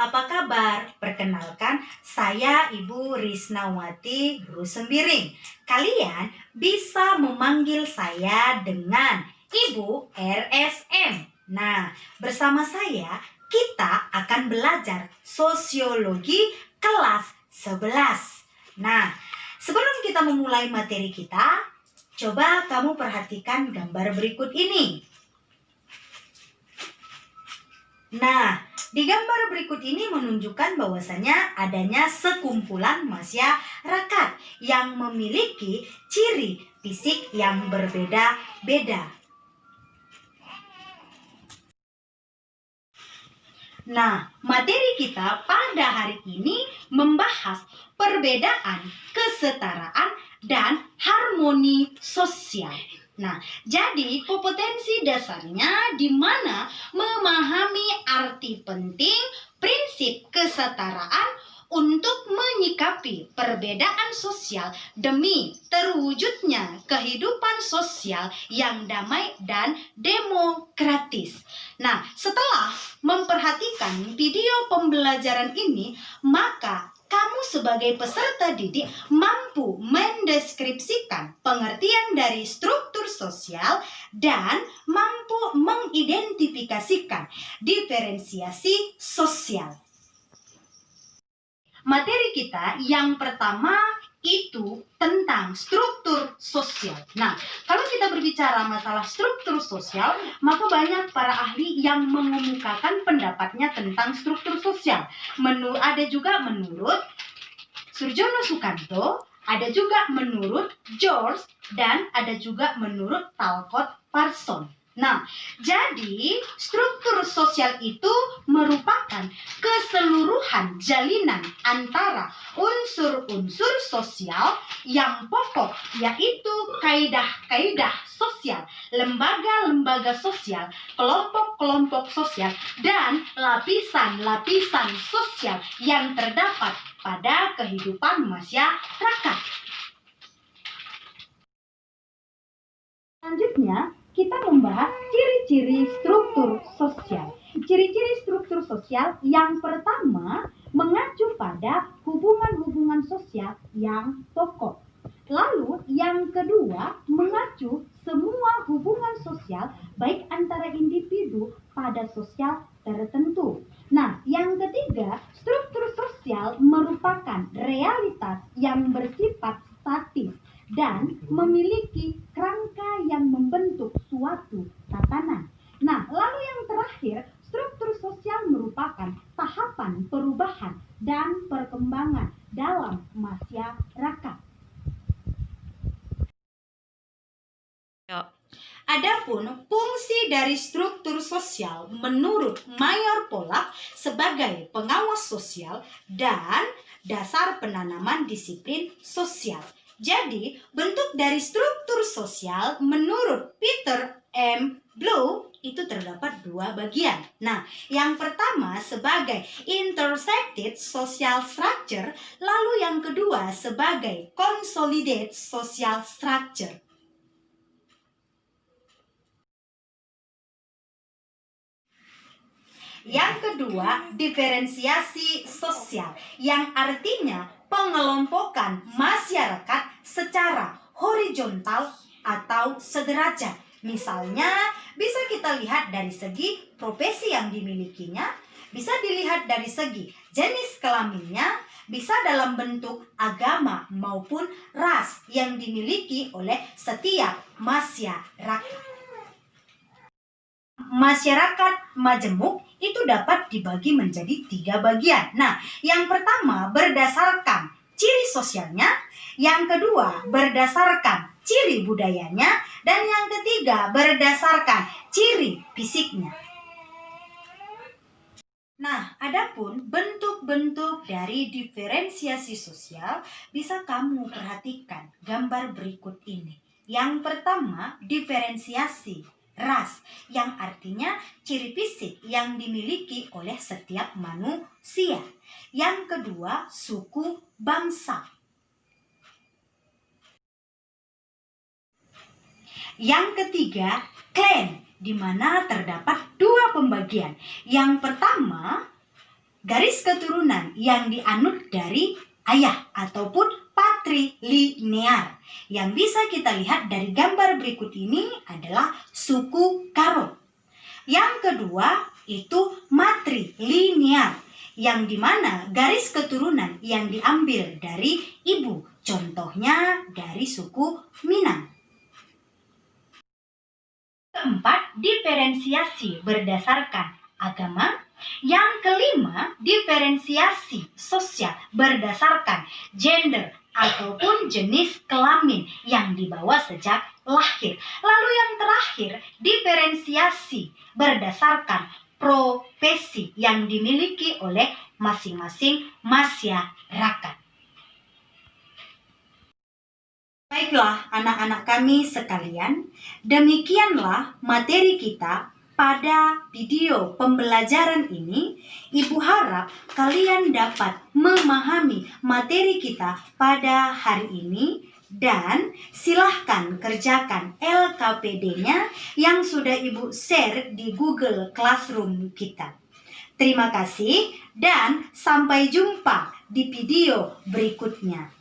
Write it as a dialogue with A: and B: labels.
A: apa kabar? Perkenalkan, saya Ibu Risnawati Rusembiring. Kalian bisa memanggil saya dengan Ibu RSM. Nah, bersama saya kita akan belajar sosiologi kelas 11. Nah, sebelum kita memulai materi kita, coba kamu perhatikan gambar berikut ini. Nah, di gambar berikut ini menunjukkan bahwasanya adanya sekumpulan masyarakat yang memiliki ciri fisik yang berbeda-beda. Nah, materi kita pada hari ini membahas perbedaan, kesetaraan, dan harmoni sosial. Nah, jadi kompetensi dasarnya di mana memahami arti penting prinsip kesetaraan untuk menyikapi perbedaan sosial demi terwujudnya kehidupan sosial yang damai dan demokratis. Nah, setelah memperhatikan video pembelajaran ini, maka kamu sebagai peserta didik mampu mendeskripsikan pengertian dari struktur sosial dan mampu mengidentifikasikan diferensiasi sosial. Materi kita yang pertama itu tentang struktur sosial. Nah, kalau kita berbicara masalah struktur sosial, maka banyak para ahli yang mengemukakan pendapatnya tentang struktur sosial. Ada juga menurut Surjono Sukanto, ada juga menurut George, dan ada juga menurut Talcott Parson. Nah, jadi struktur sosial itu merupakan keseluruhan jalinan antara unsur-unsur sosial yang pokok, yaitu kaidah-kaidah sosial, lembaga-lembaga sosial, kelompok-kelompok sosial, dan lapisan-lapisan sosial yang terdapat pada kehidupan masyarakat. Selanjutnya, kita membahas ciri-ciri struktur sosial. Ciri-ciri struktur sosial yang pertama mengacu pada hubungan-hubungan sosial yang pokok. Lalu yang kedua mengacu semua hubungan sosial baik antara individu pada sosial tertentu. Nah, yang ketiga, struktur sosial merupakan realitas yang bersifat statis dan memiliki kerangka yang membentuk suatu tatanan. Nah, lalu yang terakhir, struktur sosial merupakan tahapan perubahan dan perkembangan dalam masyarakat. Adapun fungsi dari struktur sosial menurut Mayor Pollak sebagai pengawas sosial dan dasar penanaman disiplin sosial. Jadi, bentuk dari struktur sosial menurut Peter M. Blow itu terdapat dua bagian. Nah, yang pertama sebagai intersected social structure, lalu yang kedua sebagai consolidated social structure. Yang kedua, diferensiasi sosial, yang artinya pengelompokan masyarakat secara horizontal atau sederajat. Misalnya, bisa kita lihat dari segi profesi yang dimilikinya, bisa dilihat dari segi jenis kelaminnya, bisa dalam bentuk agama maupun ras yang dimiliki oleh setiap masyarakat. Masyarakat majemuk itu dapat dibagi menjadi 3 bagian. Nah, yang pertama berdasarkan ciri sosialnya, yang kedua berdasarkan ciri budayanya, dan yang ketiga berdasarkan ciri fisiknya. Nah, adapun bentuk-bentuk dari diferensiasi sosial bisa kamu perhatikan gambar berikut ini. Yang pertama, diferensiasi ras, yang artinya ciri fisik yang dimiliki oleh setiap manusia. Yang kedua, suku bangsa. Yang ketiga, klan, di mana terdapat 2 pembagian. Yang pertama, garis keturunan yang dianut dari ayah ataupun patrilinear. Yang bisa kita lihat dari gambar berikut ini adalah suku Karo. Yang kedua itu matrilinear, yang dimana garis keturunan yang diambil dari ibu, contohnya dari suku Minang. Keempat, diferensiasi berdasarkan agama. Yang kelima, diferensiasi sosial berdasarkan gender ataupun jenis kelamin yang dibawa sejak lahir. Lalu yang terakhir, diferensiasi berdasarkan profesi yang dimiliki oleh masing-masing masyarakat. Baiklah anak-anak kami sekalian, demikianlah materi kita pada video pembelajaran ini. Ibu harap kalian dapat memahami materi kita pada hari ini dan silahkan kerjakan LKPD-nya yang sudah Ibu share di Google Classroom kita. Terima kasih dan sampai jumpa di video berikutnya.